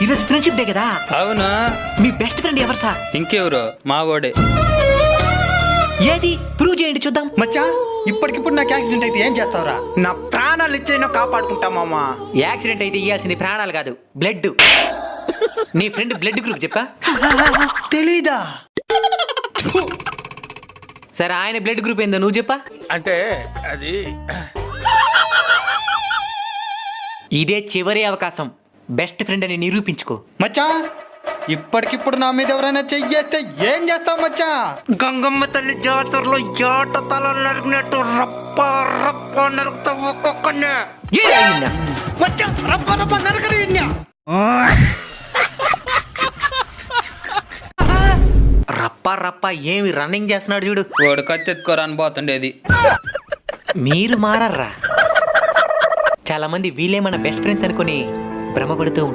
ఈరోజు friendship day కదా. అవునా? మీ బెస్ట్ ఫ్రెండ్ ఎవరు సార్? ఇంకెవరు? మావోడే. ఏది ప్రూవ్ చేయండి చూద్దాం. మచ్చా, ఇప్పటికిప్పుడు నాకు యాక్సిడెంట్ అయితే ఏం చేస్తావురా? నా ప్రాణాలు ఇచ్చైనా కాపాడుకుంటా మామా. యాక్సిడెంట్ అయితే ఇయ్యాల్సింది ప్రాణాలు కాదు, బ్లడ్. నీ ఫ్రెండ్ బ్లడ్ గ్రూప్ చెప్పా? తెలీదా? సరే ఆయన బ్లడ్ గ్రూప్ ఏందో నువ్వు చెప్పా? అంటే అది ఇదే చివరి అవకాశం, బెస్ట్ ఫ్రెండ్ అని నిరూపించుకో. మచ్చా, ఇప్పటికిప్పుడు నా మీద ఎవరైనా చెయ్యేస్తే ఏం చేస్తావు మచ్చా? గంగమ్మ తల్లి జాతరలో జాట తల నరికినట్టు రప్ప రప్ప నరుకుతా ఒక్కొక్కనే. మచ్చా, రప్ప రప్ప నరకరి. రప్ప రప్ప ఏమి రన్నింగ్ చేస్తున్నాడు చూడు. వాడు కత్తెత్తుకోరాని పోతుండేది. మీరు మారర్రా. చాలా మంది వీళ్ళే మన బెస్ట్ ఫ్రెండ్స్ అనుకుని భ్రమపడుతూ ఉంటారు.